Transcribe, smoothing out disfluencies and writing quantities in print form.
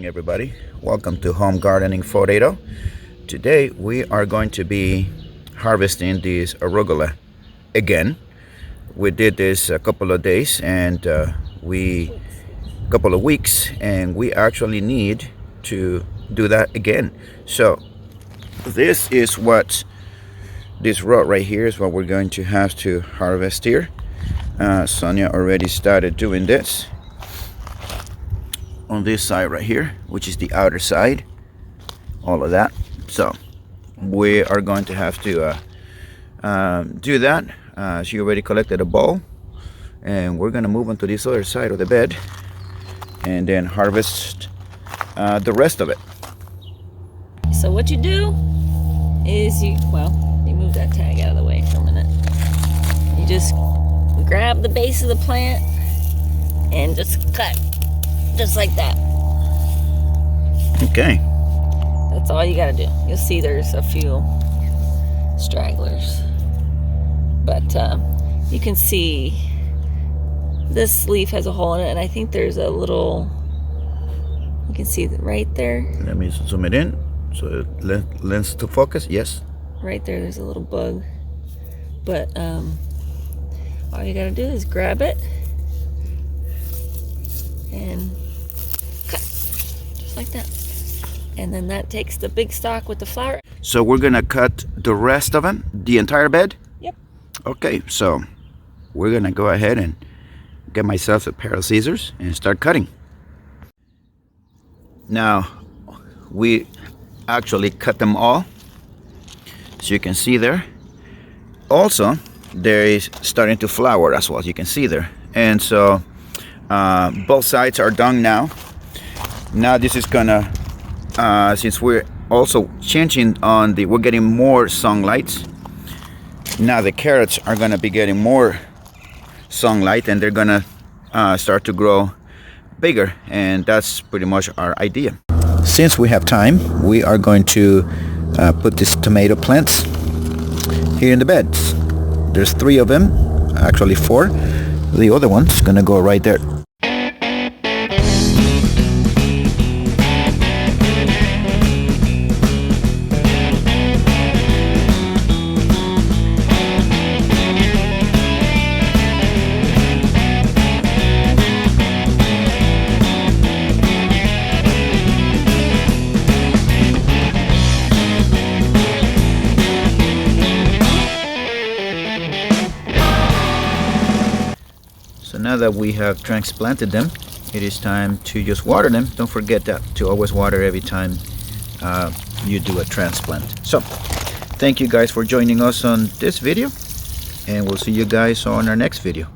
morning, everybody. Welcome to Home Gardening Photo. Today we are going to be harvesting this arugula again. We did this a couple of days and couple of weeks, and we actually need to do that again. So this is what this row right here is what we're going to have to harvest here. Sonia already started doing this on this side right here, which is the outer side, all of that. So we are going to have to do that. She already collected a bowl, and we're going to move on to this other side of the bed and then harvest the rest of it. So what you do is you move that tag out of the way for a minute. You just grab the base of the plant and just cut. Just like that. Okay. That's all you gotta do. You'll see there's a few stragglers. But you can see this leaf has a hole in it, and I think there's a little, you can see that right there. Let me zoom it in so lens to focus. Yes. Right there's a little bug. But all you gotta do is grab it and cut, just like that. And then that takes the big stalk with the flower. So we're gonna cut the rest of them, the entire bed? Yep. Okay, so we're gonna go ahead and get myself a pair of scissors and start cutting. Now, we actually cut them all, so you can see there. Also, there is starting to flower as well, as you can see there. And so both sides are done now. Now this is gonna, since we're also changing on we're getting more sunlight. Now the carrots are gonna be getting more sunlight, and they're gonna start to grow bigger, and that's pretty much our idea. Since we have time, we are going to put these tomato plants here in the beds. There's 3 of them, actually 4. The other one's gonna go right there. So now that we have transplanted them, it is time to just water them. Don't forget that to always water every time you do a transplant. So thank you guys for joining us on this video, and we'll see you guys on our next video.